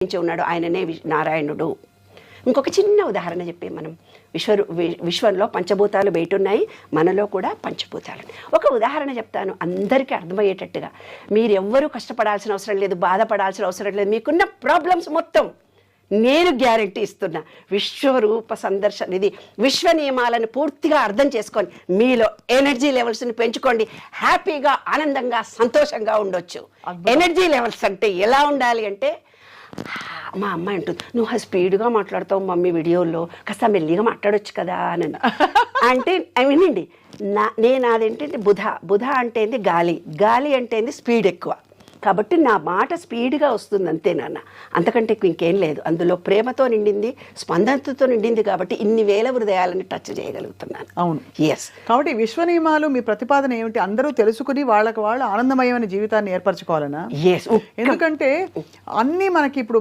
ఉన్నాడు ఆయననే నారాయణుడు. ఇంకొక చిన్న ఉదాహరణ చెప్పే మనం విశ్వంలో పంచభూతాలు బయట ఉన్నాయి, మనలో కూడా పంచభూతాలు. ఒక ఉదాహరణ చెప్తాను అందరికీ అర్థమయ్యేటట్టుగా. మీరెవ్వరూ కష్టపడాల్సిన అవసరం లేదు, బాధపడాల్సిన అవసరం లేదు. మీకున్న ప్రాబ్లమ్స్ మొత్తం నేను గ్యారెంటీ ఇస్తున్నా. విశ్వరూప సందర్శన, ఇది విశ్వ నియమాలను పూర్తిగా అర్థం చేసుకొని మీలో ఎనర్జీ లెవెల్స్ని పెంచుకోండి. హ్యాపీగా, ఆనందంగా, సంతోషంగా ఉండొచ్చు. ఎనర్జీ లెవెల్స్ అంటే ఎలా ఉండాలి అంటే, మా అమ్మ అంటుంది, నువ్వు స్పీడ్గా మాట్లాడతావు మమ్మీ వీడియోలో, కాస్త మెల్లిగా మాట్లాడొచ్చు కదా అని. అంటే వినండి, నేను అదేంటంటే బుధ అంటే గాలి అంటే స్పీడ్ ఎక్కువ, కాబట్టి నా మాట స్పీడ్గా వస్తుంది అంతే నాన్న, అంతకంటే ఇంకేం లేదు. అందులో ప్రేమతో నిండింది, స్పందనతో నిండింది, కాబట్టి ఇన్ని వేల హృదయాలను టచ్ చేయగలుగుతున్నాను. అవును, ఎస్. కాబట్టి విశ్వ నియమాలు మీ ప్రతిపాదన ఏమిటి? అందరూ తెలుసుకుని వాళ్ళకి వాళ్ళు ఆనందమయమైన జీవితాన్ని ఏర్పరచుకోవాలనా? ఎస్. ఎందుకంటే అన్నీ మనకి ఇప్పుడు